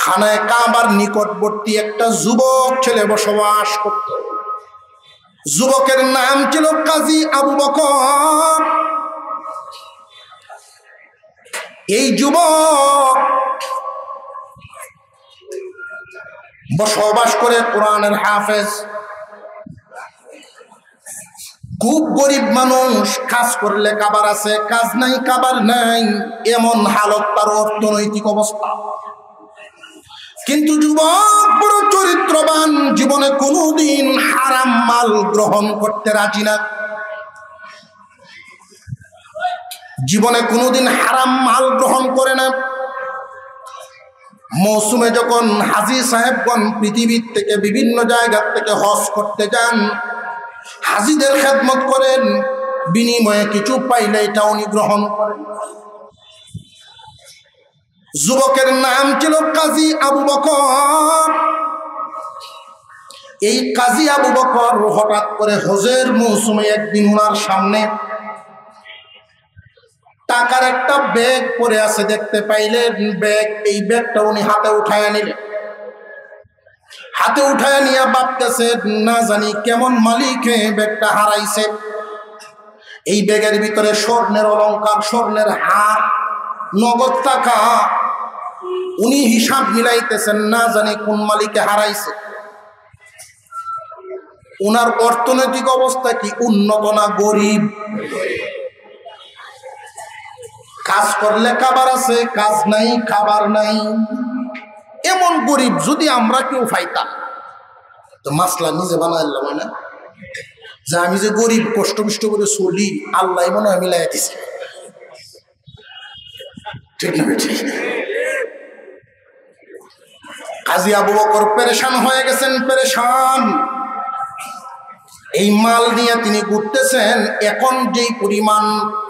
খানায় কাবার নিকটবর্তী একটা যুবক ছেলে বসবাস করত। যুবকের নাম ছিল কাজী আবু বকর। এই যুবক বসবাস করে কোরআনের হাফেজ, খুব গরিব মানুষ, কাজ করলে কাবার আছে, কাজ নাই কাবার নাই, এমন হালত তার অর্থনৈতিক অবস্থা। কিন্তু যুবক বড় চরিত্রবান, জীবনে কোনোদিন হারাম মাল গ্রহণ করতে রাজি না, জীবনে কোনোদিন হারাম মাল গ্রহণ করে না। মৌসুমে যখন হাজী সাহেবগণ পৃথিবীর থেকে বিভিন্ন জায়গা থেকে হজ করতে যান, হাজীদের খেদমত করেন, বিনিময়ে কিছু পাইলে এটা উনি গ্রহণ করেন। যুবকের নাম ছিল কাজী আবু বকর। এই কাজী আবু বকর হঠাৎ করে হজের মৌসুমে একদিন ওনার সামনে টাকার একটা ব্যাগ পড়ে আছে দেখতে পাইলেন। ব্যাগ, এই ব্যাগটা উনি হাতে উঠায় নিলেন। হাতে উঠায় নিয়ে ভাবতেছে, না জানি কেমন মালিক ব্যাগটা হারাইছে। এই ব্যাগের ভিতরে স্বর্ণের অলংকার, স্বর্ণের হার, নগদ টাকা। উনি হিসাব মিলাইতেছেন, না জানি কোন মালিকে হারাইছে। উনার অর্থনৈতিক অবস্থা কি উন্নত না গরিব? কাজ করলে খাবার আছে, কাজ নাই খাবার নাই, এমন গরিব যদি আমরা কেউ পাইতাম তো মাসলা নিজে বানাইলাম না, যে আমি যে গরিব কষ্ট মিষ্ট করে চলি, আল্লাহ মনে হয় মিলাই দিছে। ঠিক না? কাজী আবু বকর পেরেশান হয়ে গেছেন, পেরেশান। এই মাল নিয়ে তিনি ঘুরতেছেন। এখন যেই পরিমাণ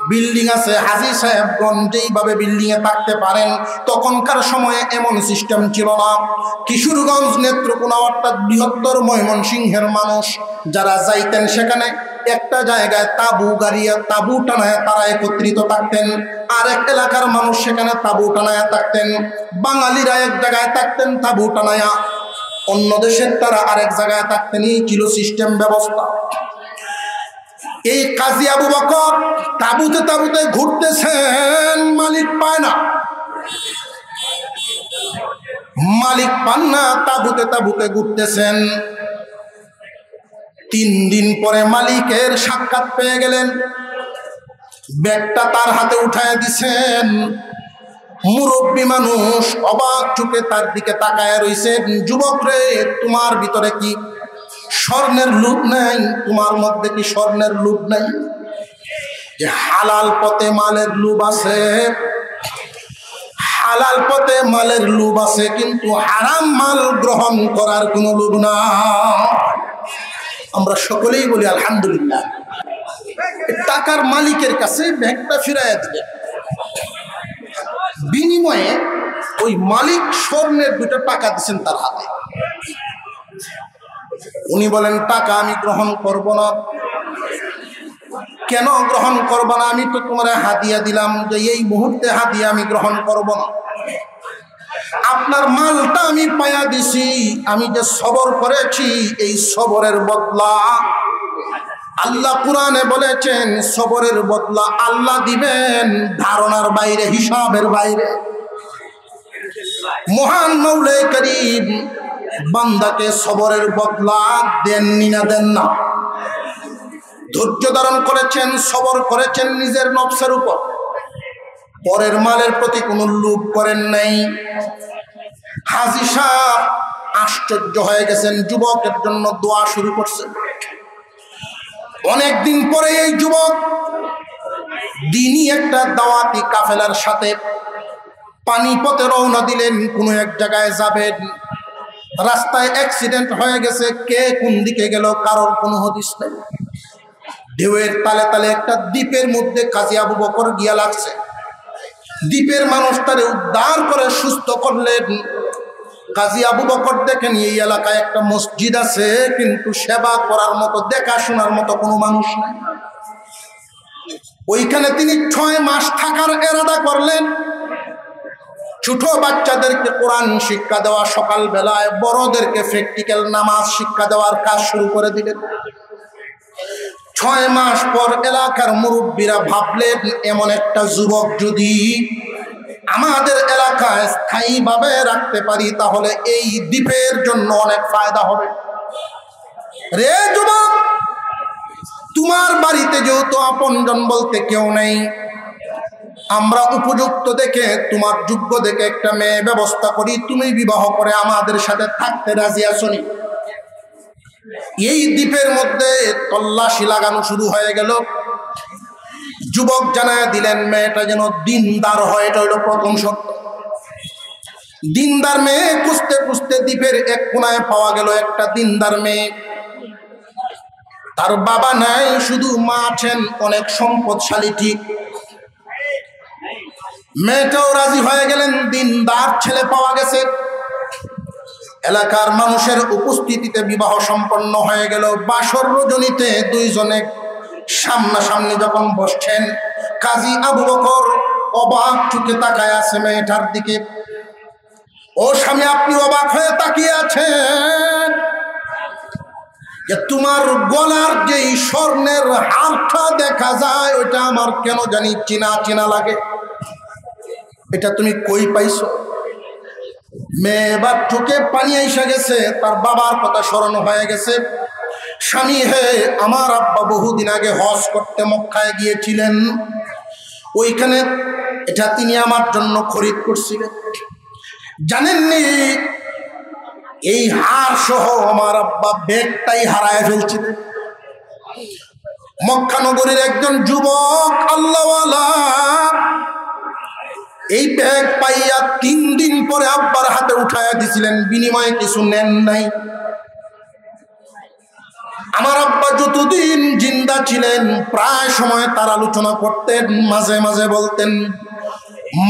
বিল্ডিং আছে, হাজী সাহেবগণ যেইভাবে বিল্ডিং এ থাকতে পারেন, তখনকার সময়ে এমন সিস্টেম ছিল না। কিশোরগঞ্জ, নেত্রকোনা অর্থাৎ বৃহত্তর ময়মনসিংহের মানুষ যারা যাইতেন, সেখানে একটা জায়গায় তাবু গাড়িয়া, তাবু টানায় তারা একত্রিত থাকতেন। আর এক এলাকার মানুষ সেখানে তাবু টানায় থাকতেন। বাঙালিরা এক জায়গায় থাকতেন তাবু টানায়া, অন্য দেশের তারা আরেক জায়গায় থাকতেন। এই ছিল সিস্টেম ব্যবস্থা। এই কাজী আবু বকর তাবুতে তাবুতে ঘুরতেছেন, মালিক পায় না, মালিক পান না, তাবুতে তাবুতে ঘুরতেছেন। 3 দিন পরে মালিকের সাক্ষাৎ পেয়ে গেলেন। ব্যাগটা তার হাতে উঠায় দিছেন। মুরব্বী মানুষ অবাক চোখে তার দিকে তাকায় রইছে। যুবক রে, তোমার ভিতরে কি স্বর্ণের লোভ নাই? তোমার মধ্যে কি স্বর্ণের লোভ নাই? যে হালাল পথে মালের লোভ আছে, হালাল পথে মালের লোভ আছে, কিন্তু হারাম মাল গ্রহণ করার কোনো লোভ না। আমরা সকলেই বলি আলহামদুলিল্লাহ। টাকার মালিকের কাছে ব্যাগটা ফিরাইয়া দিলেন। বিনিময়ে ওই মালিক স্বর্ণের 2টা টাকা দিচ্ছেন তার হাতে। উনি বলেন, টাকা আমি গ্রহণ করব না। কেন গ্রহণ করব না? আমি তো তোমার হাদিয়া দিলাম, যে এই মুহূর্তে হাদিয়া আমি গ্রহণ করব না। আপনার মালটা আমি পায়া দিছি, আমি যে সবর করেছি, এই সবরের বদলা আল্লাহ কোরআনে বলেছেন, সবরের বদলা আল্লাহ দিবেন ধারণার বাইরে, হিসাবের বাইরে। মহান মৌলাই করিম বান্দাকে সবরের বদলা দেননি না, দেন না। ধৈর্য ধারণ করেছেন, সবর করেছেন নিজের নফসের উপর, পরের মালের প্রতি কোনো লোভ করেন নাই। হাজী সাহেব আশ্চর্য হয়ে গেছেন, যুবকের জন্য দোয়া শুরু করছেন। অনেকদিন পরে এই যুবক দিনই একটা দাওয়াতি কাফেলার সাথে পানিপথে রওনা দিলেন। কোনো এক জায়গায় যাবেন, রাস্তায় অ্যাক্সিডেন্ট হয়ে গেছে। কে কোন দিকে গেল কারোর কোনো হদিস নেই। ঢেউয়ের তালে তালে একটা দ্বীপের মধ্যে কাজী আবু বকর গিয়া লাগছে। দ্বীপের মানুষ তারে উদ্ধার করে সুস্থ করলেন। কাজী আবু বকর দেখেন এই এলাকায় একটা মসজিদ আছে, কিন্তু সেবা করার মতো, দেখাশোনার মতো কোনো মানুষ নাই। ওইখানে তিনি 6 মাস থাকার এরাদা করলেন। ছোট বাচ্চাদেরকে কোরআন শিক্ষা দেওয়া, সকাল বেলায় বড়দেরকে প্র্যাকটিক্যাল নামাজ শিক্ষা দেওয়ার কাজ শুরু করে দিলেন। 6 মাস পর এলাকার মুরব্বীরা ভাবলেন, এমন একটা যুবক যদি আমাদের এলাকায় স্থায়ীভাবে রাখতে পারি তাহলে এই দ্বীপের জন্য অনেক ফায়দা হবে। রে যুবক, তোমার বাড়িতে যেহেতু আপনজন বলতে কেউ নেই, আমরা উপযুক্ত দেখে, তোমার যোগ্য দেখে একটা মেয়ে ব্যবস্থা করি, তুমি বিবাহ করে আমাদের সাথে থাকতে রাজি আছো নি? এই দ্বীপের মধ্যে তল্লাশি লাগানো শুরু হয়ে গেল। যুবক জানায় দিলেন মেয়েটা যেন দিনদার হয়, এটা হলো প্রথম শর্ত। দিনদার মেয়ে খুঁজতে খুঁজতে দ্বীপের এক কোনায় পাওয়া গেল একটা দিনদার মেয়ে। তার বাবা নাই, শুধু মা আছেন, অনেক সম্পদশালী। ঠিক মেয়েটাও রাজি হয়ে গেলেন, দিনদার ছেলে পাওয়া গেছে। এলাকার মানুষের উপস্থিতিতে বিবাহ সম্পন্ন হয়ে গেল। বাসর রজনীতে দুইজনে সামনাসামনি যখন বসছেন, কাজী আবু বকর অবাক চোখে তাকায় আছে মেয়েটার দিকে। ও স্বামী, আপনি অবাক হয়ে তাকিয়ে আছেন যে তোমার গলার যেই স্বর্ণের হারটা দেখা যায় ওইটা আমার কেন জানি চিনা চিনা লাগে, এটা তুমি কই পাইছো? মেয়ে এবার চোখে পানি এসে গেছে, তার বাবার কথা স্মরণ হয়ে গেছে। স্বামী, হে, আমার আব্বা বহুদিন আগে হজ করতে মক্কায় গিয়েছিলেন, ওইখানে এটা তিনি আমার জন্য খরিদ করছিলেন। জানেননি এই হার সহ আমার আব্বা ব্যাগটাই হারায় ফেলছিলেন। মক্কা নগরীর একজন যুবক আল্লাহওয়ালা এই ব্যাগ পাইয়া 3 দিন পরে আব্বার হাতে উঠাইয়া দিছিলেন, বিনিময়ে কিছু নেন নাই। আমার আব্বা যতদিন জিন্দা ছিলেন প্রায় সময় তার আলোচনা করতেন, মাঝে মাঝে বলতেন,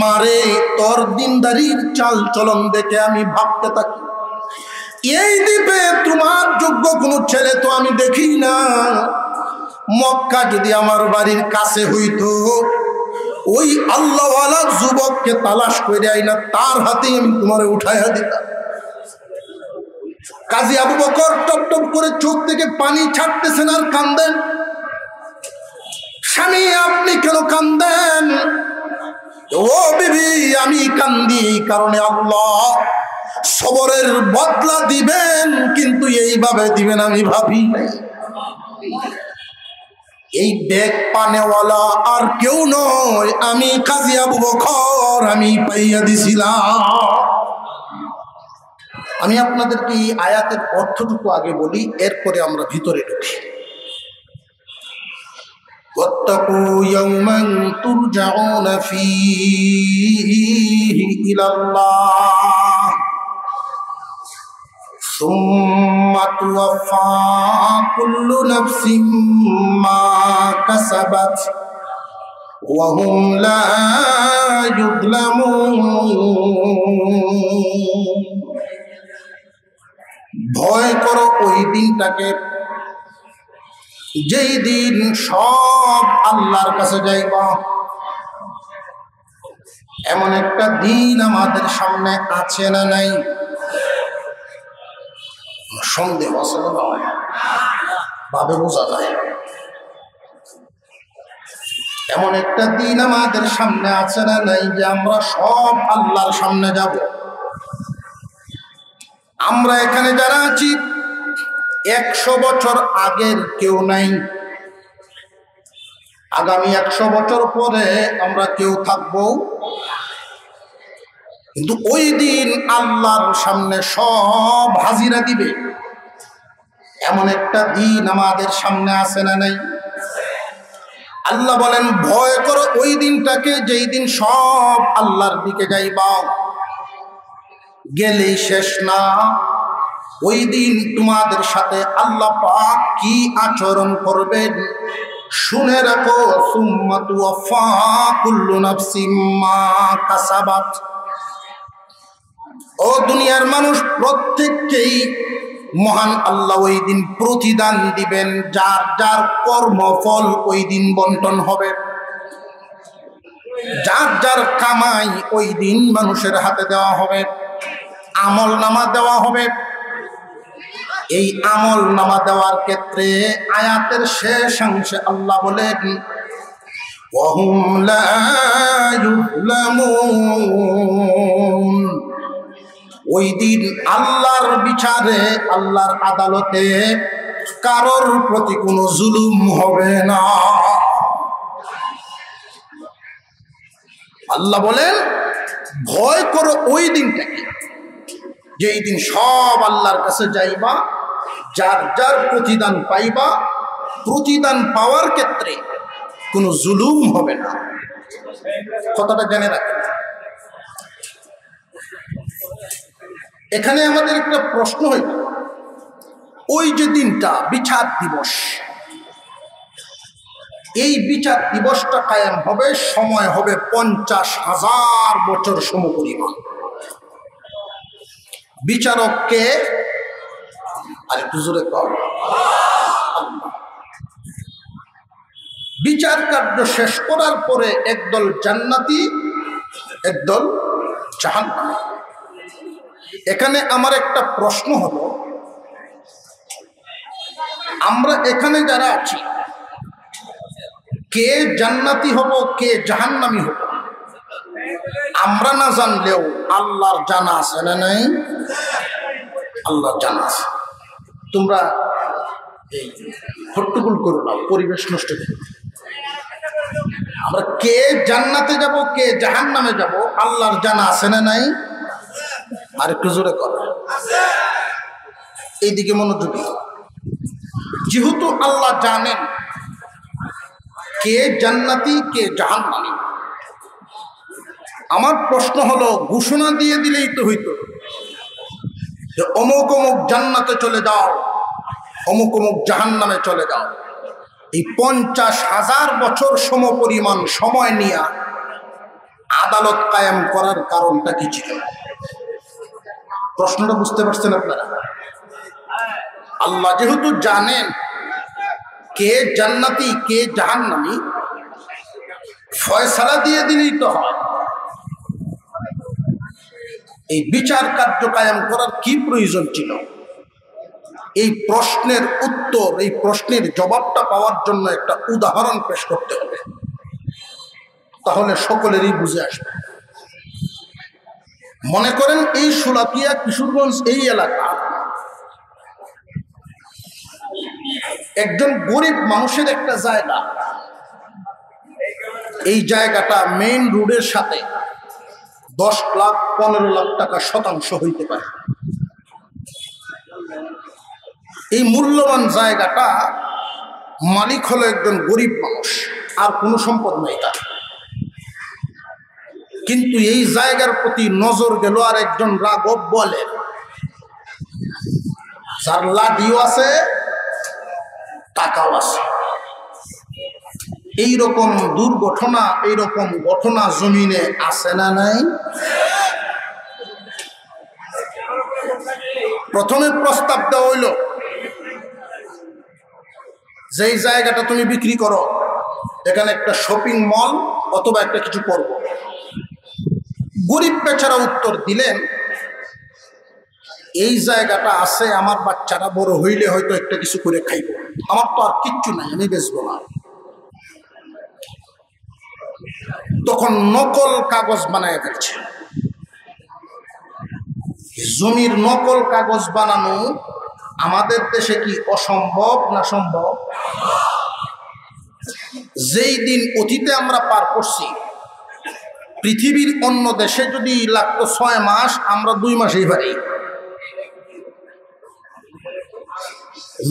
মারে, তোর দিনদারির চাল চলন দেখে আমি ভাবতে থাকি, এই দ্বীপে তোমার যোগ্য কোনো ছেলে তো আমি দেখি না। মক্কা যদি আমার বাড়ির কাছে হইতো, ওই আল্লাহওয়ালা যুবককে তালাশ করে আইনা তার হাতেই আমি তোমারে উঠাইয়া দিতাম। কাজী আবু বকর টপ টপ করে চোখ থেকে পানি ছাড়তেছেন আর কান্দেন। স্বামী, আপনি কেন কান্দেন? ও বিবি, আমি কান্দি এই কারণে, আল্লাহ সবরের বদলা দিবেন, কিন্তু এইভাবে দিবেন আমি ভাবি নাই। এই ব্যাগ পানেওয়ালা আর কেউ নয়, আমি কাজী আবু বকর, আমি পাইয়া দিছিলাম। আমি আপনাদেরকে এই আয়াতের অর্থটুকু আগে বলি, এরপরে আমরা ভিতরে ঢুকি। ওয়াত্তাকু ইয়াওমান তুরজাউনা ফীহি ইলাল্লাহ সুম্মা তুওয়াফা কুল্লু নাফসিন মা কাসাবাত ওয়া হুম লা ইউযলামুন। ভয় করো ওই দিনটাকে, যেই দিন সব আল্লাহর কাছে যাইবা। এমন একটা দিন আমাদের সামনে আছে না নাই? সন্দেহ আছে না? ভাবে বোঝা যায়। এমন একটা দিন আমাদের সামনে আছে না নাই যে আমরা সব আল্লাহর সামনে যাব। আমরা এখানে যারা আছি 100 বছর আগের কেউ নাই, আগামী 100 বছর পরে আমরা কেউ থাকবো, কিন্তু ওই দিন আল্লাহর সামনে সব হাজিরা দিবে। এমন একটা দিন আমাদের সামনে আছে না নাই? আল্লাহ বলেন, ভয় করো ওই দিনটাকে, যেই দিন সব আল্লাহর দিকে যাইবা। গেলেই শেষ না, ওই দিন তোমাদের সাথে আল্লাহ পাক কি আচরণ করবেন শুনে রাখো। সুম্মা তুওয়াফা কুল্লু নাফসিন মা কাসাবাত। ও দুনিয়ার মানুষ, প্রত্যেককেই মহান আল্লাহ ওই দিন প্রতিদান দিবেন, যার যার কর্মফল ওই দিন বন্টন হবে। যার যার কামাই ওই দিন মানুষের হাতে দেওয়া হবে, আমল নামা দেওয়া হবে। এই আমল নামা দেওয়ার ক্ষেত্রে আয়াতের শেষাংশে আল্লাহ বলেন ওয়াহুম লা ইউযলামুন, ওই দিন আল্লাহর বিচারে, আল্লাহর আদালতে কারোর প্রতি কোনো জুলুম হবে না। আল্লাহ বলেন ভয় করো ওই দিনটাকে, যে এই দিন সব আল্লাহর কাছে যাইবা, যার যার প্রতিদান পাইবা, প্রতিদান পাওয়ার ক্ষেত্রে কোনো জুলুম হবে না। কথাটা জেনে রাখেন। এখানে আমাদের একটা প্রশ্ন হইল, ওই যে দিনটা বিচার দিবস, এই বিচার দিবসটা কায়েম হবে, সময় হবে 50,000 বছর সমপরিমাণ। বিচারককে আরেকটু জোরে কর, বিচার কার্য শেষ করার পরে একদল জান্নাতি, একদল জাহান্নামী। এখানে আমার একটা প্রশ্ন হলো, আমরা এখানে যারা আছি কে জান্নাতি হব কে জাহান্নামী হব আমরা না জানলেও আল্লাহর জানা আছে না নাই? আল্লাহর জানা আছে। তোমরা এই হট্টগোল করো না, পরিবেশ নষ্ট করো। আমরা কে জান্নাতে যাব কে জাহান্নামে যাব আল্লাহর জানা আছে না নাই? আর একটু জোরে করো, এইদিকে মনোযোগী। যেহেতু আল্লাহ জানেন কে জান্নাতি কে জাহান্নামী, আমার প্রশ্ন হলো ঘোষণা দিয়ে দিলেই তো হইতো যে অমুক অমুক জান্নাতে চলে যাও, অমুক অমুক জাহান্নামে চলে যাও। এই 50,000 বছর সমপরিমাণ সময় নিয়ে আদালত কায়েম করার কারণটা কি ছিল? প্রশ্নটা বুঝতে পারছেন আপনারা? আল্লাহ যেহেতু জানেন কে জান্নাতি কে জাহান্নামী, ফয়সালা দিয়ে দিলেই তো হয়। এই বিচার কার্য কায়েম করার কি প্রয়োজন ছিল? এই প্রশ্নের উত্তর, এই প্রশ্নের জবাবটা পাওয়ার জন্য একটা উদাহরণ পেশ করতে হবে, তাহলে সকলেরই বুঝে আসবে। মনে করেন এই শোলাকিয়া কিশোরগঞ্জ এই এলাকা একজন গরিব মানুষের একটা জায়গা, এই জায়গাটা মেইন রোডের সাথে 10 লাখ 15 লাখ টাকা শতাংশ হইতে পারে। এই মূল্যবান জায়গাটা মালিক হলো একজন গরিব মানুষ, আর কোনো সম্পদ নেই তার। কিন্তু এই জায়গার প্রতি নজর গেল আর একজন রাঘব বলে, যার লাঠিও আছে টাকাও আছে। এইরকম দুর্ঘটনা, এইরকম ঘটনা জমিনে আছে না নাই? প্রথমে প্রস্তাব দেওয়া হইল যে এই জায়গাটা তুমি বিক্রি করো, এখানে একটা শপিং মল অথবা একটা কিছু করবো। গরিব বেচারা উত্তর দিলেন, এই জায়গাটা আছে, আমার বাচ্চারা বড় হইলে হয়তো একটা কিছু করে খাইব, আমার তো আর কিচ্ছু নাই, আমি বেচবো না। তখন নকল কাগজ বানায় ফেলছে। জমির নকল কাগজ বানানো আমাদের দেশে কি অসম্ভব না সম্ভব? যেই দিন অতীতে আমরা পার করছি, পৃথিবীর অন্য দেশে যদি লাগতো 6 মাস, আমরা 2 মাসেই পারি।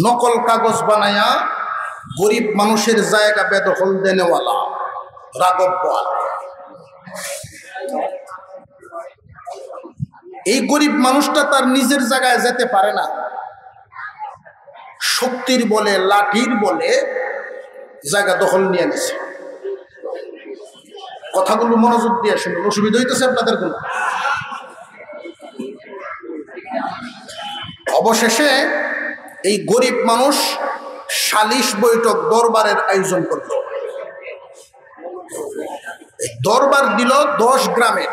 নকল কাগজ বানায়া গরিব মানুষের জায়গা বেদখল দেনেওয়ালা রাঘব বল। এই গরিব মানুষটা তার নিজের জায়গায় যেতে পারে না, শক্তির বলে, লাঠির বলে জায়গা দখল নিয়ে নিছে। কথাগুলো মনোযোগ দিয়ে শুনুন, অসুবিধা হইতেছে আপনাদের কোন? অবশেষে এই গরিব মানুষ সালিশ বৈঠক দরবারের আয়োজন করল। এই দরবার দিল 10 গ্রামের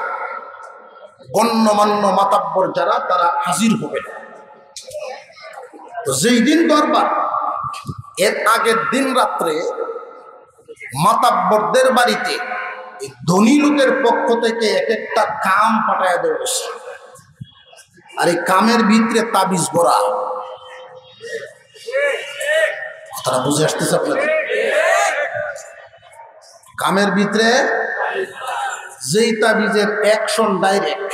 গণ্যমান্য মাতাব্বর যারা, তারা হাজির হবে। তো যেই দিন দরবার, এর আগের দিন রাত্রে মাতাব্বরদের বাড়িতে ধনী লোকের পক্ষ থেকে এক একটা কাম পাঠায় দেওয়া হয়েছে। আর এই কামের ভিতরে তাবিজ ভরা। কথাটা বুঝে আসতেছে আপনাদের? কামের ভিতরে যেই তাবিজের অ্যাকশন ডাইরেক্ট।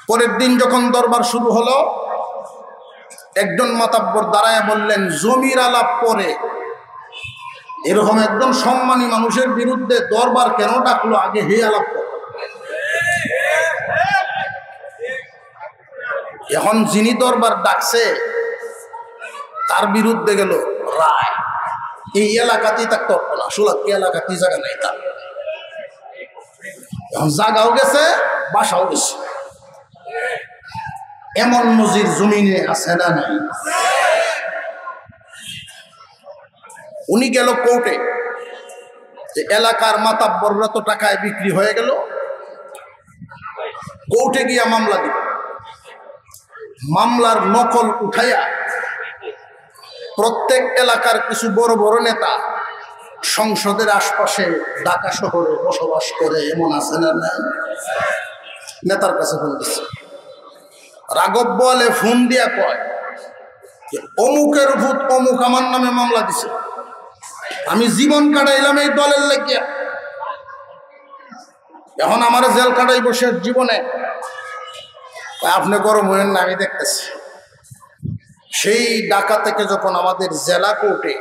পরের দিন যখন দরবার শুরু হলো, একজন মাতাব্বর দাঁড়ায় বললেন, জমির আলাপ পরে এরকম একজন সম্মানী মানুষের বিরুদ্ধে দরবার কেন ডাকলো? আগে হে আলাপ করো। এখন যিনি দরবার ডাকছে তার বিরুদ্ধে গেল রায়। এই এলাকাতেই থাকতে পারতো না, সুলাকি এলাকাতেই জায়গা নেই তার। এখন জায়গাও গেছে, বাসাও গেছে। এমন নজির জমিনে আছে না নাই? উনি গেল কোর্টে, যে এলাকার মাতাব্বররা তো টাকায় বিক্রি হয়ে গেল, কোর্টে গিয়া মামলা দিল। মামলার নকল উঠাইয়া প্রত্যেক এলাকার কিছু বড় বড় নেতা, সংসদের আশপাশে ঢাকা শহরে বসবাস করে এমন আছে না নাই, নেতার কাছে ফোন দিচ্ছে। রাঘব বলে ফোন দিয়া কয়, অমুকের ভূত অমুক আমার নামে মামলা দিছে, আমি জীবন কাটাইলাম এই দলের লাগিয়া, এখন আমার জেল কাটাই বসে জীবনে। আপনি গরম হইলেন না, আমি দেখতেছি। সেই ঢাকা থেকে যখন আমাদের জেলা কোর্টে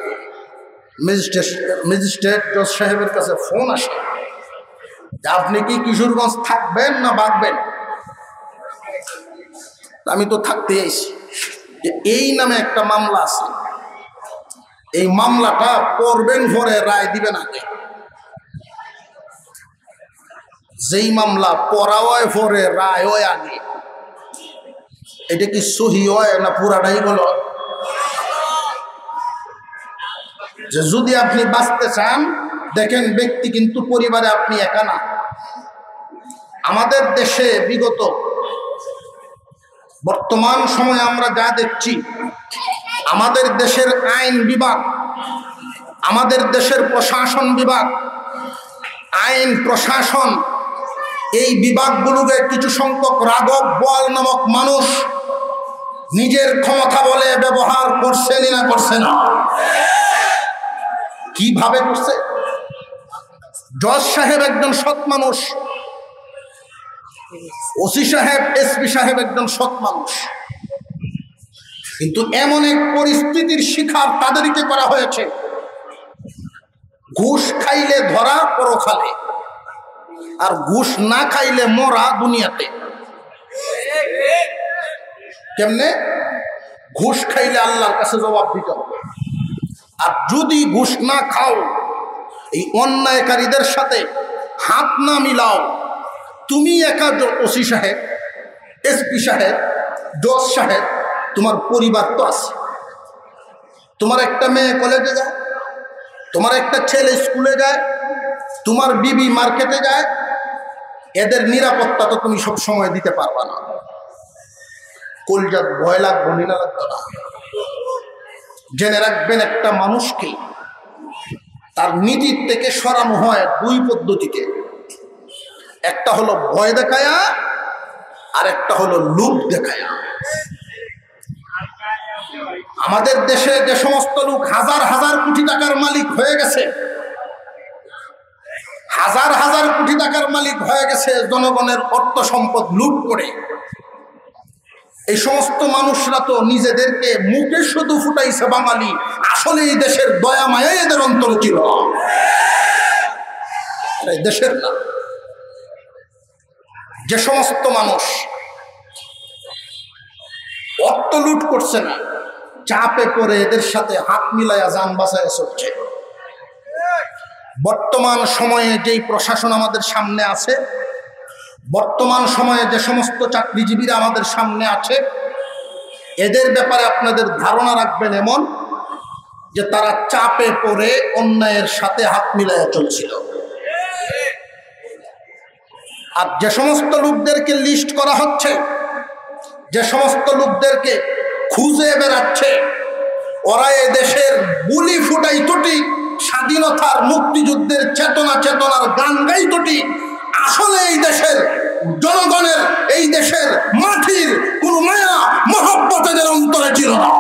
ম্যাজিস্ট্রেট জজ সাহেবের কাছে ফোন আসে, আপনি কি কিশোরগঞ্জ থাকবেন না ভাগবেন? আমি তো থাকতে আইছি, যে এই নামে একটা মামলা আছে, এই মামলাটা পড়বেন পরে রায় দিবেন আগে। যেই মামলা পড়া হয় পরে রায় হয় আগে, এটা কি সহি হয় না পুরাটাই বলো? যে যদি আপনি বাঁচতে চান, দেখেন ব্যক্তি কিন্তু পরিবারে আপনি একা না। আমাদের দেশে বিগত বর্তমান সময়ে আমরা যা দেখছি, আমাদের দেশের আইন বিভাগ, আমাদের দেশের প্রশাসন বিভাগ, আইন প্রশাসন, এই বিভাগগুলোকে কিছু সংখ্যক রাঘব বোয়াল নামক মানুষ নিজের ক্ষমতা বলে ব্যবহার করছে না করছে না? কিভাবে করছে? জজ সাহেব একজন সৎ মানুষ, ওসি সাহেব, এসপি সাহেব একজন সৎ মানুষ, কিন্তু এমন এক পরিস্থিতির শিকার তাদেরকে করা হয়েছে, ঘুষ খাইলে ধরা পরখালে, আর ঘুষ না খাইলে মরা দুনিয়াতে। কেমনে? ঘুষ খাইলে আল্লাহর কাছে জবাব দিতে হবে, আর যদি ঘুষ না খাও, এই অন্যায়কারীদের সাথে হাত না মিলাও, তুমি একা ওসি সাহেব, এসপি সাহেব, জজ সাহেব, তোমার পরিবার তো আছে, তোমার একটা মেয়ে কলেজে যায়, তোমার একটা ছেলে স্কুলে যায়, তোমার বিবি মার্কেটে যায়, এদের নিরাপত্তা তো তুমি সব সময় দিতে পারবা না। কলজাত ভয় লাগবো, নিনা লাগতো না? জেনে রাখবেন, একটা মানুষকে তার নীতির থেকে সরানো হয় দুই পদ্ধতিতে। একটা হলো ভয় দেখায়া, আর একটা হলো লোভ দেখায়া। আমাদের দেশে যে সমস্ত লোক হাজার হাজার কোটি টাকার মালিক হয়ে গেছে, হাজার হাজার কোটি টাকার মালিক হয়ে গেছে জনগণের অর্থ সম্পদ লুট করে, এই সমস্ত মানুষরা তো নিজেদেরকে মুখে শুধু ফুটাইছে বাঙালি, আসলে এই দেশের দয়া মায়া এদের অন্তর ছিল, দেশের না। যে সমস্ত মানুষ অর্থ লুট করছে না, চাপে পড়ে এদের সাথে হাত মিলাইয়া যান বাঁচাইয়া চলছে। বর্তমান সময়ে যেই প্রশাসন আমাদের সামনে আছে, বর্তমান সময়ে যে সমস্ত চাকরিজীবীরা আমাদের সামনে আছে, এদের ব্যাপারে আপনাদের ধারণা রাখবেন এমন যে তারা চাপে পড়ে অন্যায়ের সাথে হাত মিলাইয়া চলছিল। আর যে সমস্ত লোকদেরকে লিস্ট করা হচ্ছে, যে সমস্ত লোকদেরকে খুঁজে বেড়াচ্ছে, ওরা এ দেশের বুলি ফুটাইতটি, স্বাধীনতার মুক্তিযুদ্ধের চেতনার গান গাইতটি, আসলে এই দেশের জনগণের, এই দেশের মাটির কোন মায়া মহব্বত এদের অন্তরে ছিল না।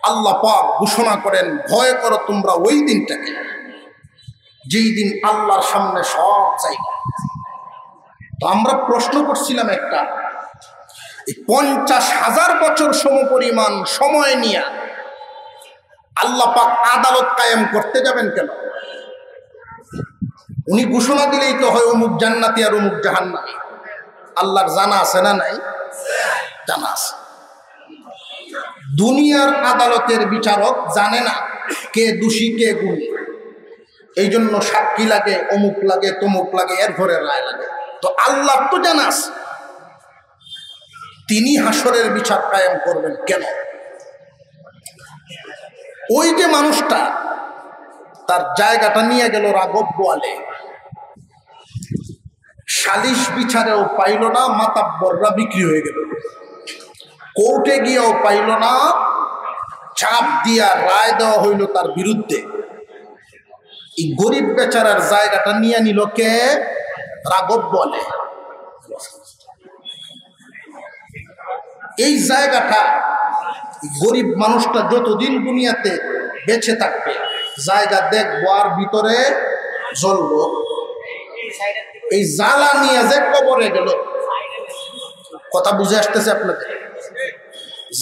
আল্লাহ পাক ঘোষণা করেন, ভয় করো তোমরা ওই দিনটাকে, যেই দিন আল্লাহর সামনে সব চাইবে। তো আমরা প্রশ্ন করছিলাম একটা, 50,000 বছর সমপরিমাণ সময় নিয়ে আল্লাহ পাক আদালত কায়েম করতে যাবেন কেন? উনি ঘোষণা দিলেই তো হয় অমুক জান্নাতি আর অমুক জাহান্নামী। আল্লাহর জানা আছে না নাই? জানা আছে। দুনিয়ার আদালতের বিচারক জানে না কে দোষী কে গুণী, এই জন্য সাক্ষী লাগে, অমুক লাগে, তমুক লাগে, এর ঘরে রায় লাগে। তো আল্লাহ তো জানা আছে, তিনি হাসরের বিচার কায়েম করবেন কেন? ওই যে মানুষটা তার জায়গাটা নিয়ে গেল রাঘব বোয়ালে, সালিশ বিচারেও পাইল না, মাতাব্বররা বিক্রি হয়ে গেল, কোর্টে গিয়েও পাইল না, চাপ দিয়া রায় দেওয়া হইল তার বিরুদ্ধে। এই গরিব বেচারার জায়গাটা নিয়ে নিল কে? রাঘব বোয়ালে। এই জায়গাটা গরিব মানুষটা যতদিন দুনিয়াতে বেঁচে থাকবে, জায়গা দেখবো আর ভিতরে জ্বলবো। এই জ্বালা নিয়ে যে কবরে গেল, কথা বুঝে আসতেছে আপনাদের?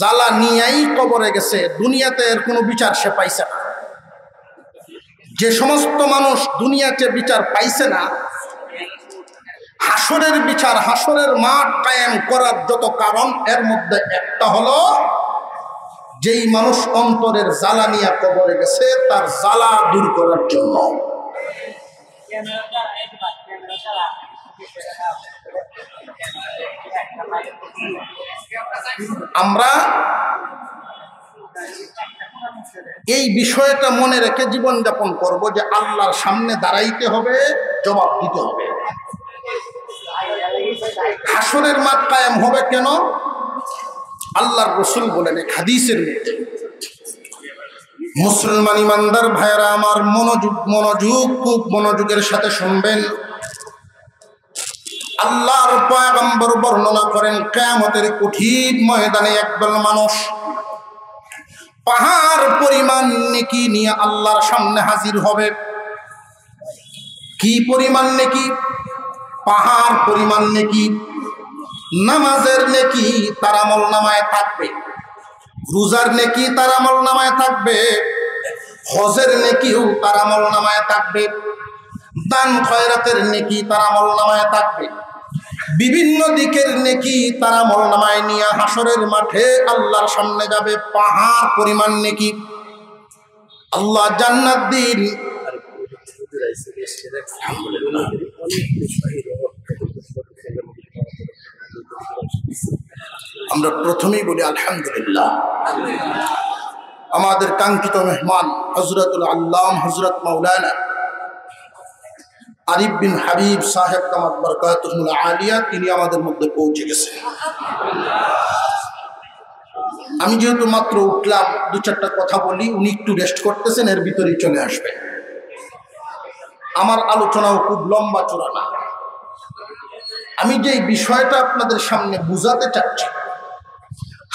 জ্বালা নিয়েই কবরে গেছে, দুনিয়াতে এর কোনো বিচার সে পাইছে না। যে সমস্ত মানুষ দুনিয়াতে বিচার পাইছে না, হাসরের বিচার, হাসরের মাঠ কায়েম করার যত কারণ, এর মধ্যে একটা হলো যেই মানুষ অন্তরের জ্বালা নিয়ে কবরে গেছে, তার জ্বালা দূর করার জন্য। আমরা এই বিষয়টা মনে রেখে জীবনযাপন করব যে আল্লাহর সামনে দাঁড়াইতে হবে, জবাব দিতে হবে। হাসরের মাঠ কায়েম হবে কেন? আল্লাহর রাসূল বলেন এক হাদিসের মধ্যে, মুসলমান ইমানদার ভাইরা আমার, খুব মনোযোগের সাথে শুনবেন। আল্লাহর পয়গম্বর বর্ণনা করেন, কিয়ামতের কঠিন ময়দানে একদল মানুষ পাহাড় পরিমাণ নেকি নিয়ে আল্লাহর সামনে হাজির হবে। কি পরিমাণ নেকি? পাহাড় পরিমাণ নেকি। নামাজের নেকি তার আমলনামায় থাকবে, রোজার নেকি তার আমলনামায় থাকবে, হজের নেকিও তার আমলনামায় থাকবে, দান খয়রাতের নেকি তার আমলনামায় থাকবে, বিভিন্ন দিকের নেকি তার আমলনামায় নিয়ে হাসরের মাঠে আল্লাহর সামনে যাবে। পাহাড় পরিমাণ নেকি। আল্লাহ জান্নাত দিন। আমরা প্রথমেই বলি আলহামদুলিল্লাহ। আমাদের কাঙ্ক্ষিত মেহমান হযরতুল আল্লাম হযরত মাওলানা আরিফ বিন হাবিব সাহেব দামাত বরকাতুহুল আলিয়া, তিনি আমাদের মধ্যে পৌঁছে গেছেন। আমি যেহেতু মাত্র উঠলাম, দু চারটা কথা বলি, উনি একটু রেস্ট করতেছেন, এর ভিতরেই চলে আসবে। আমার আলোচনাও খুব লম্বা চূড়া না। আমি যে বিষয়টা আপনাদের সামনে বুঝাতে চাচ্ছি,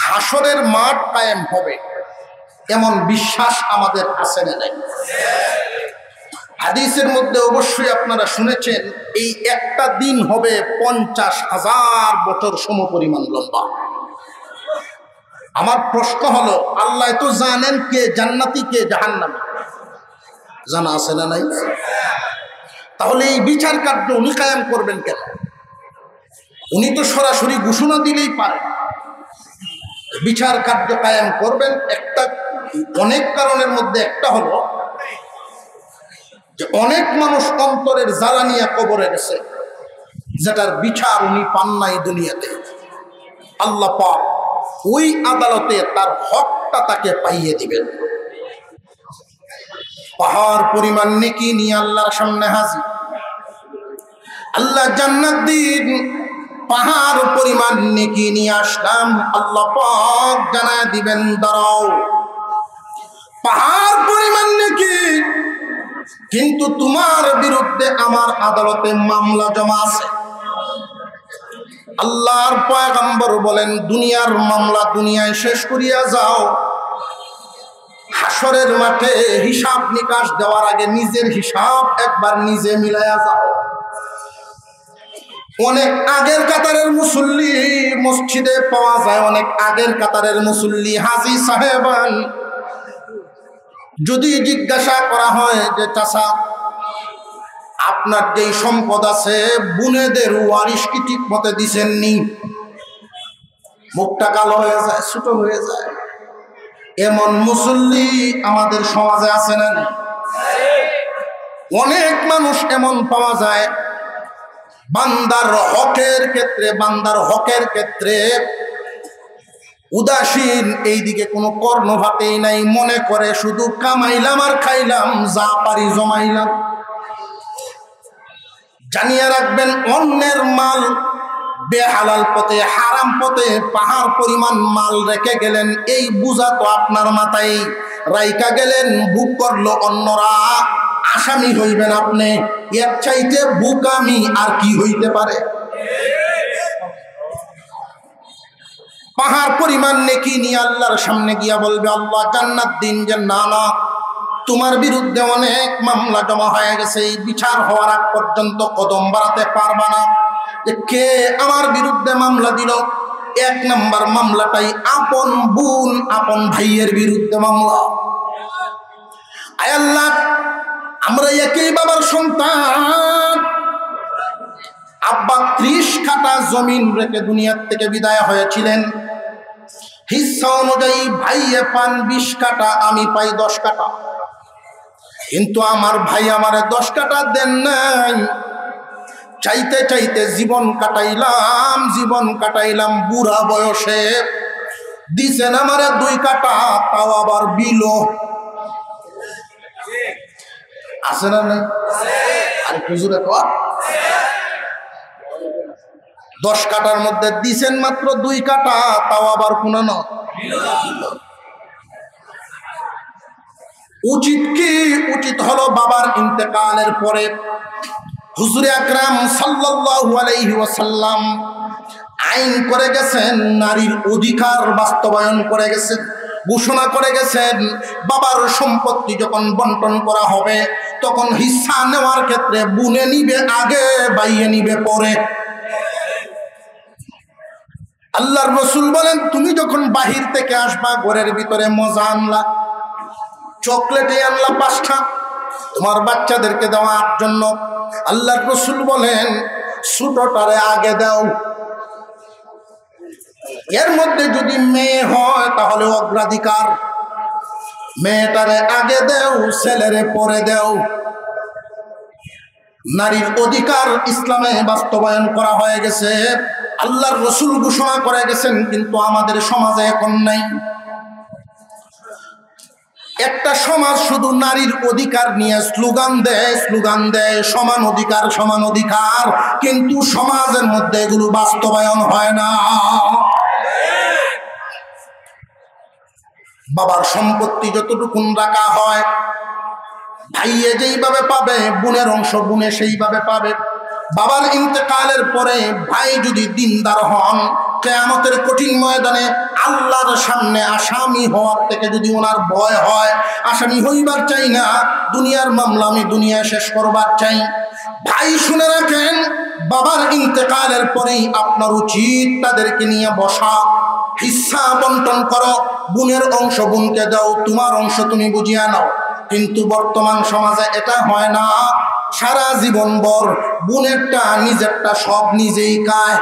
হাসরের মাঠ কায়েম হবে এমন বিশ্বাস আমাদের আছে না নাই? হাদিসের মধ্যে অবশ্যই আপনারা শুনেছেন, এই একটা দিন হবে 50,000 বছর সমপরিমাণ লম্বা। আমার প্রশ্ন হলো, আল্লাহ তো জানেন কে জান্নাতি কে জাহান্নামী, জানা আছে না নাই? তাহলে এই বিচার কার্য উনি কায়েম করবেন কেন? উনি তো সরাসরি ঘোষণা দিলেই পারেন বিচার কার্য কায়েম করবেন। একটা অনেক কারণের মধ্যে একটা হলো যে অনেক মানুষ অন্তরের জ্বালা নিয়ে কবরে গেছে, যেটার বিচার উনি পান নাই দুনিয়াতে। আল্লাহ পাক ওই আদালতে তার হকটা সবটা তাকে পাইয়ে দিবেন। পাহাড় পরিমাণ নেকি নিয়ে আল্লাহর সামনে হাজির। আল্লাহ জান্নাত দিন, পাহাড় পরিমাণ নেকি নিয়ে আসলাম। আল্লাহ পাক জানায় দিবেন দাঁড়াও, পাহাড় পরিমাণ নেকি, কিন্তু তোমার বিরুদ্ধে আমার আদালতে মামলা জমা আছে। আল্লাহর পয়গম্বর বলেন, দুনিয়ার মামলা দুনিয়ায় শেষ করিয়া যাও, হাসরের মাঠে হিসাব নিকাশ দেওয়ার আগে নিজের হিসাব একবার নিজে মিলাইয়া যাও। অনেক আগের কাতারের মুসল্লি মসজিদে পাওয়া যায়, অনেক আগের কাতারের মুসল্লি হাজী সাহেবান। যদি জিজ্ঞাসা করা হয় যে চাচা, আপনার যেই সম্পদ আছে বুনেদের ওয়ারিশ কি ঠিক মতে দিছেননি, মুখটা কালো হয়ে যায়, ছোট হয়ে যায়। এমন মুসল্লি আমাদের সমাজে আছে না? অনেক মানুষ এমন পাওয়া যায়, বান্দার হকের ক্ষেত্রে উদাসীন, এইদিকে কোনো কর্ণপাতেই নাই, মনে করে শুধু কামাইলাম আর খাইলাম, যা পারি জমাইলাম। জানিয়ে রাখবেন, অন্যের মাল বেহালাল পথে, হারাম পথে পাহাড় পরিমাণ মাল রেখে গেলেন, এই বুঝা তো আপনার মাথায় রাইকা গেলেন, বুক করলো অন্যরা, আসামি হইবেন আপনি। এর চাইতে বুকামি আর কি হইতে পারে? পাহাড় পরিমাণ নেকি নিয়ে আল্লাহর সামনে গিয়া বলবে, আল্লাহ জান্নাত দিন যে না না, তোমার বিরুদ্ধে অনেক মামলা জমা হয়ে গেছে, এই বিচার হওয়ার আগ পর্যন্ত কদম বাড়াতে পারবা না। যে কে আমার বিরুদ্ধে মামলা দিল? এক নাম্বার মামলাটাই আপন বোন, আপন ভাইয়ের বিরুদ্ধে মামলা। আয় আল্লাহ, আমরা একই বাবার সন্তান, আব্বা 30 কাঠা জমিন রেখে দুনিয়ার থেকে বিদায় হয়েছিলেন, হিস্সা অনুযায়ী ভাইয়ে পান 20 কাঠা, আমি পাই 10 কাঠা, কিন্তু আমার ভাই আমারে 10 কাঠা দেন নাই। চাইতে চাইতে জীবন কাটাইলাম, বুড়া বয়সে দিছেন আমারে 2 কাঠা, তাও আবার বিলো আছে না? নাই আর হুজুরে তো 10 কাঠার মধ্যে দিছেন মাত্র 2 কাঠা, তাও আবার কোন না। উচিত হলো বাবার ইন্তেকালের পরে হুজুরে আকরাম সাল্লাল্লাহু আলাইহি ওয়াসাল্লাম আইন করে গেছেন, নারীর অধিকার বাস্তবায়ন করে গেছেন, ঘোষণা করে গেছেন, বাবার সম্পত্তি যখন বন্টন করা হবে তখন হিস্সা নেওয়ার ক্ষেত্রে বুনে নিবে আগে, বাইয়ে নিবে পরে। আল্লাহর রাসূল বলেন, তুমি যখন বাহির থেকে আসবা, ঘরের ভিতরে মজা আনলা, চকলেটে আনলা 5টা, তোমার বাচ্চাদেরকে দেওয়ার জন্য। আল্লাহর রাসূল বলেন, ছোটটারে আগে দাও, এর মধ্যে যদি মেয়ে হয় তাহলে অগ্রাধিকার, মেয়েটারে আগে দেও, ছেলেরে পরে দেও। নারীর অধিকার ইসলামে বাস্তবায়ন করা হয়ে গেছে, আল্লাহর রাসূল ঘোষণা করে গেছেন, কিন্তু আমাদের সমাজে এখন নাই। একটা সমাজ শুধু নারীর অধিকার নিয়ে স্লোগান দেয়, সমান অধিকার, কিন্তু সমাজের মধ্যে এগুলো বাস্তবায়ন হয় না। বাবার সম্পত্তি যতটুকু রাখা হয়, ভাইয়ে যেইভাবে পাবে, বোনের অংশ বোনে সেইভাবে পাবে। বাবার ইন্তেকালের পরে ভাই যদি দিনদার হন, কিয়ামতের কঠিন ময়দানে আল্লাহর সামনে আসামি হওয়ার থেকে যদি ওনার ভয় হয়, আসামি হইবার চাই না, দুনিয়ার মামলা আমি দুনিয়ায় শেষ করবার চাই। ভাই শুনে রাখেন, বাবার ইন্তেকালের পরেই আপনার উচিত তাদেরকে নিয়ে বসা, হিস্সা বন্টন করো, বোনের অংশ বোনকে দাও, তোমার অংশ তুমি বুঝিয়ে নাও। কিন্তু বর্তমান সমাজে এটা হয় না, সারা জীবন ভর বোনেরটা নিজেরটা সব নিজেই খায়।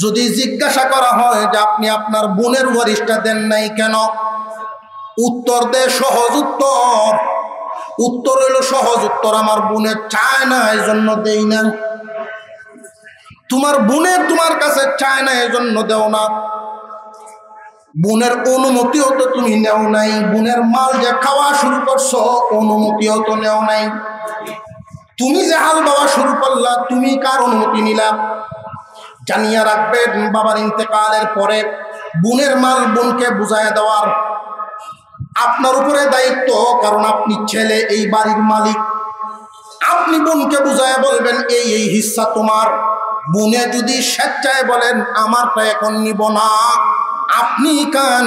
যদি জিজ্ঞাসা করা হয় যে আপনি আপনার বোনের ওয়ারিশটা দেন নাই কেন, উত্তর দেয় সহজ উত্তর হইল সহজ উত্তর, আমার বোনের চায় না এই জন্য দেই না। তোমার বোনের তোমার কাছে চায় না এই জন্য দেও না। বোনের অনুমতিও তো তুমি নেও নাই, বোনের মাল যে খাওয়া শুরু করছো অনুমতিও তো নেও নাই। তুমি যে হাল বাবা শুরু করলা, তুমি কার অনুমতি নিলা? জানিয়া রাখবেন বাবার ইন্তেকালের পরে বোনের মাল বোনকে বুঝায় দেওয়ার আপনার উপরে দায়িত্ব, কারণ আপনি ছেলে, এই বাড়ির মালিক। আপনি বোনকে বুঝায় বলবেন এই এই হিস্সা তোমার। বোনে যদি স্বেচ্ছায় বলেন আমারটা এখন নিব না, আপনি কান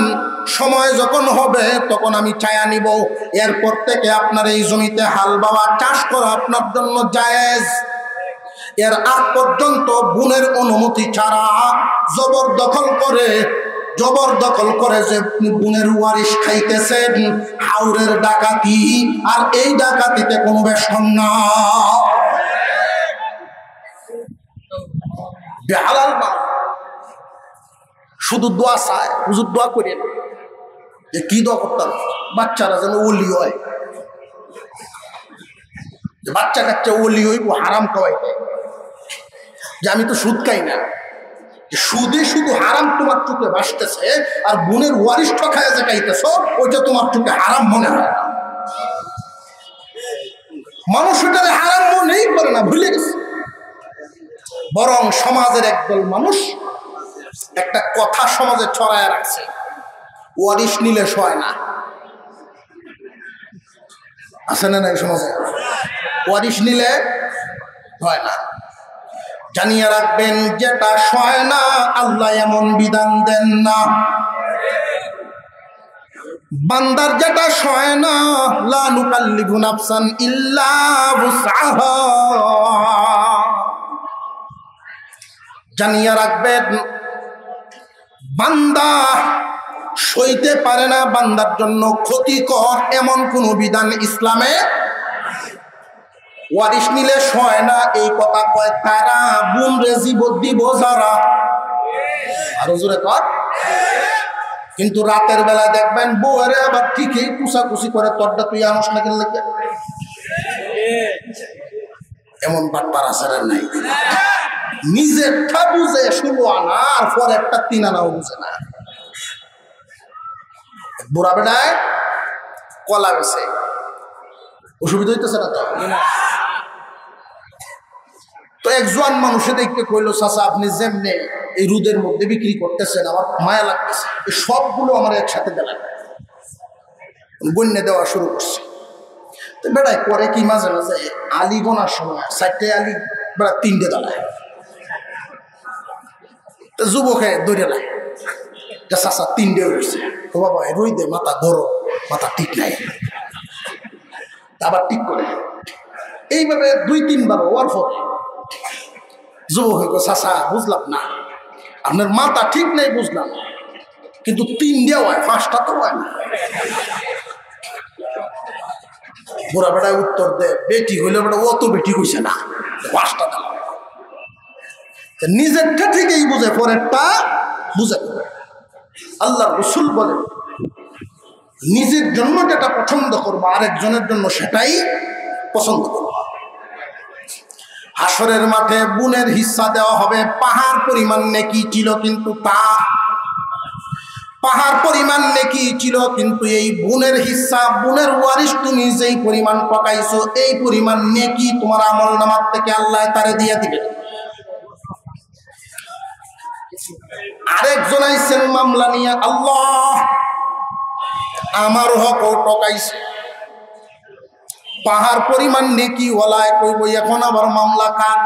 সময় যখন হবে তখন আমি চায়া নিব, এরপর থেকে আপনার এই জমিতে হাল বাওয়া চাষ করা আপনার জন্য জায়েজ। এর আগ পর্যন্ত বোনের অনুমতি ছাড়া জবরদখল করে যে বোনের ওয়ারিশ খাইতেছেন, হাওরের ডাকাতি। আর এই ডাকাতিতে কোনো বেশন না, বেহালাল না। শুধু দোয়া চায়, হুজুর দোয়া করেন। যে কি দোয়া করতাম? বাচ্চারা যেন ওলি হয়, বাচ্চা কাচ্চা ওলি হইব, হারাম খাওয়াই দেয়। যে আমি তো সুদ খাই না, সুদে শুধু হারাম তোমার চোখে ভাসতেছে, আর বোনের ওয়ারিশ ঠকায় যে খাইতেছ ওইটা তোমার চোখে হারাম মনে হয় না। মানুষ ওটারে হারাম মনেই করে না, ভুলে গেছে। বরং সমাজের একদল মানুষ একটা কথা সমাজে ছড়ায় রাখছে, ওয়ারিশ নিলে সয় না। আছে না নাই সমাজে? ওয়ারিশ নিলে হয় না। জানিয়ে রাখবেন যেটা সয় না আল্লাহ এমন বিধান দেন না। বান্দার যেটা সয় না, লা নুকাল্লিফু নাফসান ইল্লা বুসআহা। জানিয়ে রাখবেন বান্দা সইতে পারে না, বান্দার জন্য ক্ষতিকর এমন কোন বিধান ইসলামে। ওয়ারিশ নিলে সয় না এই কথা কয় তারা, বোন রে জীবন দিব যারা। আরো জোরে কর। কিন্তু রাতের বেলা দেখবেন বউরে আবার ঠিকই কুচাকুচি করে, তোরটা তুই আনস না কেন? এমন বাটপার আসার নাই। নিজেরটা বুঝে 16 আনা আর পরেরটা 3 আনাও বুঝে না। বুড়া বেড়ায় কলা গেছে, অসুবিধা হইতেছে না তো? তো এক জোয়ান মানুষে দেখতে কইলো, চাচা আপনি যেমনে এই রোদের মধ্যে বিক্রি করতেছেন আমার মায়া লাগতেছে, এই সবগুলো আমার একসাথে দেয়, গণ্যে দেওয়া শুরু করছে। তো বেড়ায় করে কি মাঝে মাঝে আলি গোনার সময় 4টে আলি বেড়া 3টে দাঁড়ায়। তো যুবকে দৌড়ে নেয়, চাচা 3টে হয়েছে। তো বাবা রই দে, মাথা ধরো, মাথা ঠিক নাই, আবার ঠিক করে। এইভাবে 2-3 বার হওয়ার পরে যুবক চাচা বুঝলাম না, আপনার মাথা ঠিক নেই বুঝলাম, কিন্তু 3টে হয়, 5টা তো হয় না। বুড়া বেড়ায় উত্তর দে, বেটি হইলে বেটা ও তো বেটি হইছে না, 5টা দাও। নিজেরটা থেকেই বুঝে, পরেরটা বুঝে। আল্লাহ রাসূল বলেন নিজের জন্য যেটা পছন্দ করবা আরেকজনের জন্য সেটাই পছন্দ করবা। হাসরের মাঠে বোনের হিস্সা দেওয়া হবে, পাহাড় পরিমাণ নেকি ছিল, কিন্তু তা পাহাড় পরিমাণ নেকি ছিল, কিন্তু এই বোনের হিস্সা, বোনের ওয়ারিশ তুমি যেই পরিমাণ পকাইছো এই পরিমাণ নেকি তোমার আমল নামার থেকে আল্লাহ তারে দিয়ে দিবে। আরেকজন আইছেন মামলা নিয়ে, আল্লাহ আমার হক টকাইছে, পাহাড় পরিমাণ নেকি ওলায় কইব, এখন আবার মামলা কার?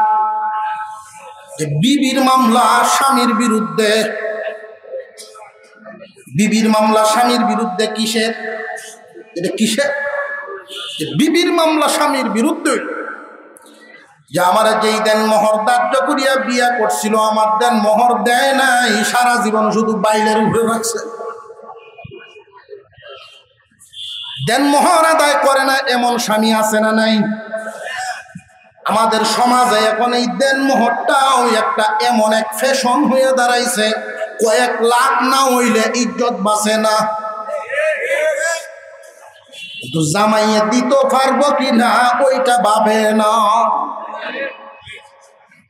যে বিবির মামলা স্বামীর বিরুদ্ধে। বিবির মামলা স্বামীর বিরুদ্ধে কিসের? এটা কিসের? বিবির মামলা স্বামীর বিরুদ্ধে। যে আমার যেই দেন মোহর ধার্য করিয়া বিয়া করছিল, আমার দেন মোহর দেয় নাই, সারা জীবন শুধু বাইলের উপরে রাখছে, দেন মোহর আদায় করে না, এমন স্বামী আছে না নাই? আমাদের সমাজে এখন এই দেন মোহরটাও একটা এমন এক ফ্যাশন হয়ে দাঁড়াইছে, কয়েক লাখ না হইলে ইজ্জত বাঁচে না। কিন্তু জামাইয়ে দিতে পারবো কিনা ওইটা ভাবে না।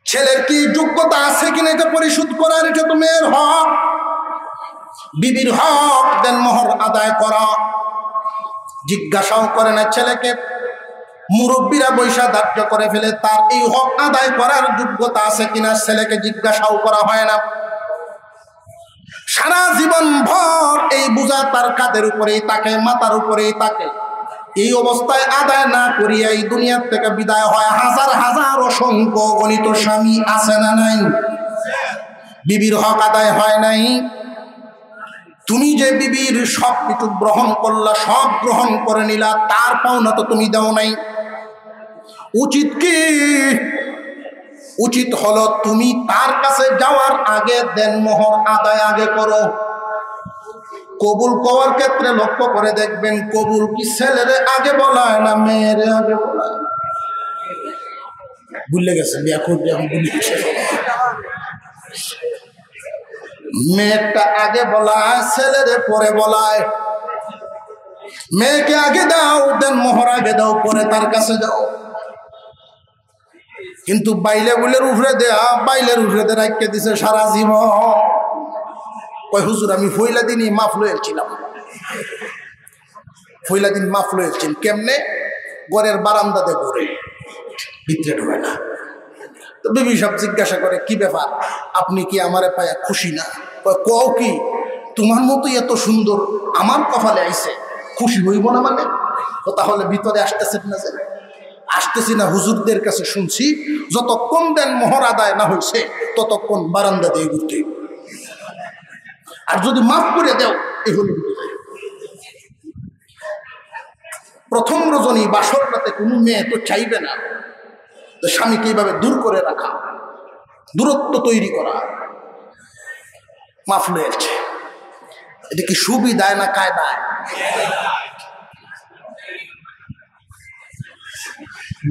ছেলের কি যোগ্যতা আছে কিনা এটা পরিশোধ করার, এটা তো মেয়ের হক। বিবির হক দেনমোহর আদায় করা। জিজ্ঞাসাও করে না ছেলেকে, মুরব্বীরা বৈশা ধার্য করে ফেলে তার এই হক আদায় করার যোগ্যতা আছে কিনা, ছেলেকে জিজ্ঞাসাও করা হয় না। সারা জীবন ভর এই বোঝা তার কাঁধের উপরেই থাকে, মাথার উপরেই থাকে। এই অবস্থায় আদায় না করিয়া এই দুনিয়ার থেকে বিদায় হয় হাজার হাজার অসংখ্য গণিত স্বামী, আছে না নাই? বিবির হক আদায় হয় নাই। তুমি যে বিবির সব কিছু গ্রহণ করলা, সব গ্রহণ করে নিলা, তার পাওনা তো তুমি দাও নাই। উচিত কি? উচিত হলো তুমি তার কাছে যাওয়ার আগে দেনমোহর আদায় আগে করো। কবুল করার ক্ষেত্রে লক্ষ্য করে দেখবেন, কবুল কি ছেলেরে আগে বলায় না মেয়েরে আগে বলায়? ভুলে গেছেন, এখন ভুলে গেছে। মেয়েটা আগে বলায়, ছেলেরে পরে বলায়। মেয়েকে আগে দাও, দেনমোহর আগে দাও, পরে তার কাছে যাও। কিন্তু বাইলে বুলের উপরে দেয়া, বাইলের উপরে দিয়ে রাখতে দিছে সারা জীবন। কই হুজুর আমি ফইলা দিনই মাফ লয়েছিলাম। ফইলা দিন মাফ লয়েছেন কেমনে? ঘরের বারান্দাতে ঘুরে, ভিতরে ঢুকে না। তো বিবি সব জিজ্ঞাসা করে, কি ব্যাপার, আপনি কি আমারে পায়া খুশি না? কও কি, তোমার মতো এত সুন্দর আমার কপালে আইছে, খুশি হইব না মানে? তো তাহলে ভিতরে আসতেছেন না? যে আসতেছি না, হুজুরদের কাছে শুনছি যতক্ষণ দেনমোহর আদায় না হয়েছে ততক্ষণ বারান্দা দিয়ে ঘুরতে, আর যদি মাফ করে দেও এই হল। প্রথম রজনী বাসর রাতে কোনো মেয়ে তো চাইবে না যে স্বামীকে এইভাবে দূর করে রাখা, দূরত্ব তৈরি করা। মাফ লয়েছে, এটা কি সুবিধায় না কায়দায়?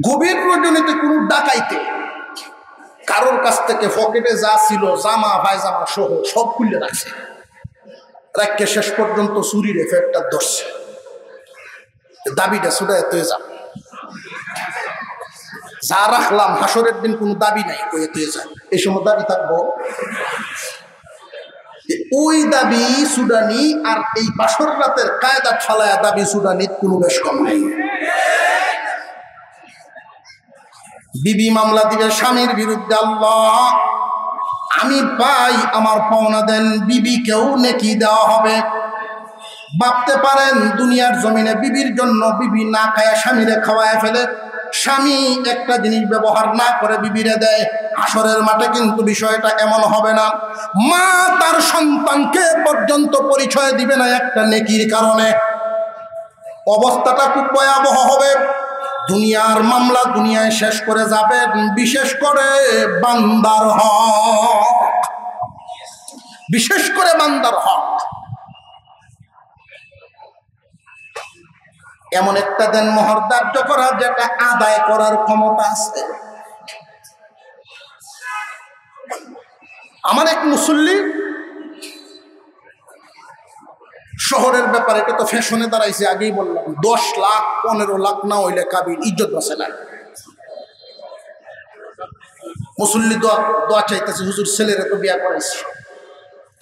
গভীর রজনীতে কোনো ডাকাইতে কারোর কাছ থেকে পকেটে যা ছিল, জামা পায়জামা সহ সব খুলে রাখছে, রাখকে শেষ পর্যন্ত চুরির এফেক্টটা ধরছে। দাবিটা ছুটায় তুই যা, যা রাখলাম হাসরের দিন কোনো দাবি নাই, কয়ে তুই যা। এই সময় দাবি থাকবো? ওই দাবি সুডানি আর এই বাসর রাতের কায়দা ফালায়া দাবি সুডানি কোনো বেশ কম নাই। বিবি মামলা দিবে স্বামীর বিরুদ্ধে, আল্লাহ আমি পাই, আমার পাওনা দেন। বিবিকেও নেকি দেওয়া হবে। ভাবতে পারেন দুনিয়ার জমিনে বিবির জন্য বিবি না খায়া স্বামীরে খাওয়ায় ফেলে, স্বামী একটা জিনিস ব্যবহার না করে বিবিরে দেয়। হাসরের মাঠে কিন্তু বিষয়টা এমন হবে না। মা তার সন্তানকে পর্যন্ত পরিচয় দিবে না একটা নেকির কারণে। অবস্থাটা খুব ভয়াবহ হবে। দুনিয়ার মামলা দুনিয়ায় শেষ করে যাবেন, বিশেষ করে বান্দার হক, বিশেষ করে বান্দার হক। এমন একটা দেনমোহর ধার্য করা যেটা আদায় করার ক্ষমতা আছে। আমার এক মুসল্লি শহরের ব্যাপারে, এটা তো ফ্যাশনে দাঁড়াইছে, আগেই বললাম 10 লাখ 15 লাখ না হইলে কাবির ইজ্জত বাঁচে না। মুসল্লি দোয়া চাইতেছে, হুজুর ছেলেরা তো বিয়া করাইছি,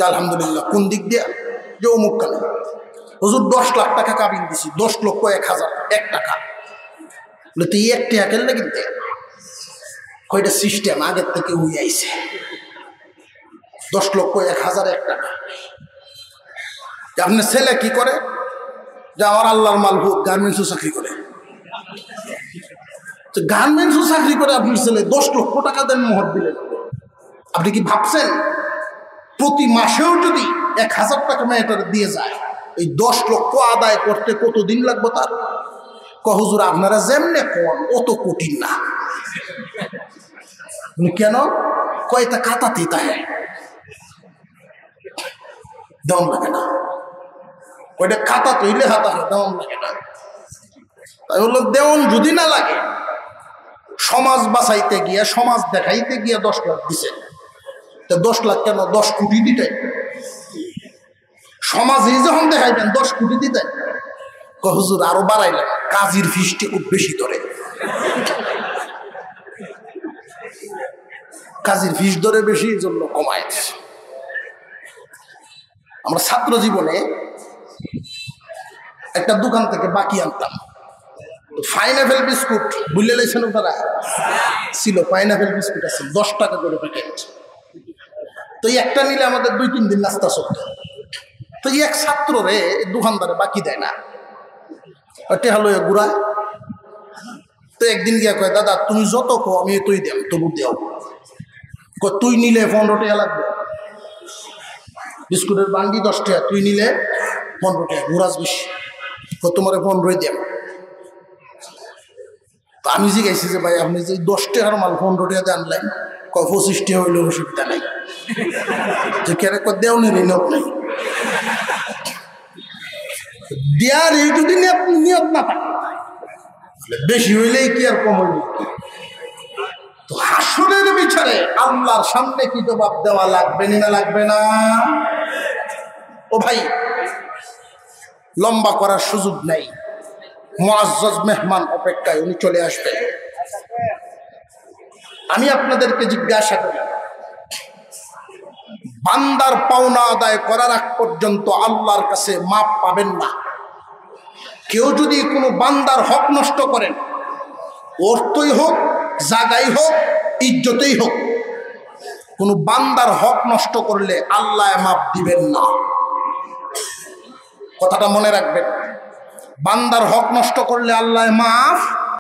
আলহামদুলিল্লাহ। কোন দিক দিয়া? যে অমুক কালে হুজুর 10 লাখ টাকা কাবিন দিছি, 10 লক্ষ 1,000 1 টাকা। তুই 1 টাকা কেন কিনতে? কয়টা সিস্টেম আগের থেকে উই আইছে। 10 লক্ষ 1,000 1 টাকা। আপনার ছেলে কি করে? যে আমার আল্লাহর মালভূত গার্মেন্টসও চাকরি করে। গার্মেন্টসও চাকরি করে আপনার ছেলে 10 লক্ষ টাকা দেন মোহর দিলেন। আপনি কি ভাবছেন প্রতি মাসেও যদি 1,000 টাকা মেয়েটার দিয়ে যায়, এই 10 লক্ষ আদায় করতে কতদিন লাগবে তার? হুজুর আপনারা যেমনে কোন অত কঠিন না। কেন? কয়টা কাতাতেই তাহে দম লাগে না, ওইটা খাতা তৈলে হাতা দেওয়ান লাগে না। তাই হলো দেওয়ান যদি না লাগে, সমাজ বাঁচাইতে গিয়ে, সমাজ দেখাইতে গিয়ে 10 লাখ দিছে। 10 লাখ কেন, 10 কোটি দিতেন। সমাজে যখন দেখাইবেন 10 কোটি দিতেন। হুজুর আরো বাড়াইলেন, কাজীর ফিসটি খুব বেশি ধরে। কাজীর ফিস ধরে বেশি, এই জন্য কমায়। আমরা ছাত্র জীবনে একটা দোকান থেকে বাকি আনতাম, পাইনাপেল বিস্কুট বুঝলে লেছেন ওনারা ছিল, পাইনাপেল বিস্কুট আছে 10 টাকা করে প্যাকেট। তো একটা নিলে আমাদের 2-3 দিন নাস্তা চলতো। তো এক ছাত্র রে দোকানদারে বাকি দেয় না, টেহা লয়ে ঘুরায়। তো একদিন গিয়া কয়, দাদা তুমি যত কো আমি তুই দেব, তবু দেও। তুই নিলে 15 টাকা লাগবে, বিস্কুটের বান্ডি 10 টাকা, তুই নিলে 15 টাকা, ঘুরাস বেশি, তোমার 15 দেব। তো আমি জিজ্ঞাসি যে ভাই আপনি যে 10 টাকার মাল 15 টাকা দিয়ে আনলেন, 25 টাকা হইলে অসুবিধা নাই, যে কেন দেও নি নিয়ত নাই, দেয়ার এই যদি নিয়ত না থাকে বেশি হইলেই কি আর কম হইলে। তো হাসরের বিচারে আল্লাহর সামনে কি জবাব দেওয়া লাগবে না লাগবে না? ও ভাই লম্বা করার সুযোগ নাই, মুআজ্জাজ মেহমান অপেক্ষায়, উনি চলে আসবেন। আমি আপনাদেরকে জিজ্ঞাসা করি, বান্দার পাওনা আদায় করার আগ পর্যন্ত আল্লাহর কাছে মাপ পাবেন না। কেউ যদি কোনো বান্দার হক নষ্ট করেন, অর্থই হোক, জায়গাই হোক, ইজ্জতেই হোক, কোনো বান্দার হক নষ্ট করলে আল্লাহ মাপ দিবেন না। কথাটা মনে রাখবেন, বান্দার হক নষ্ট করলে আল্লাহ মাফ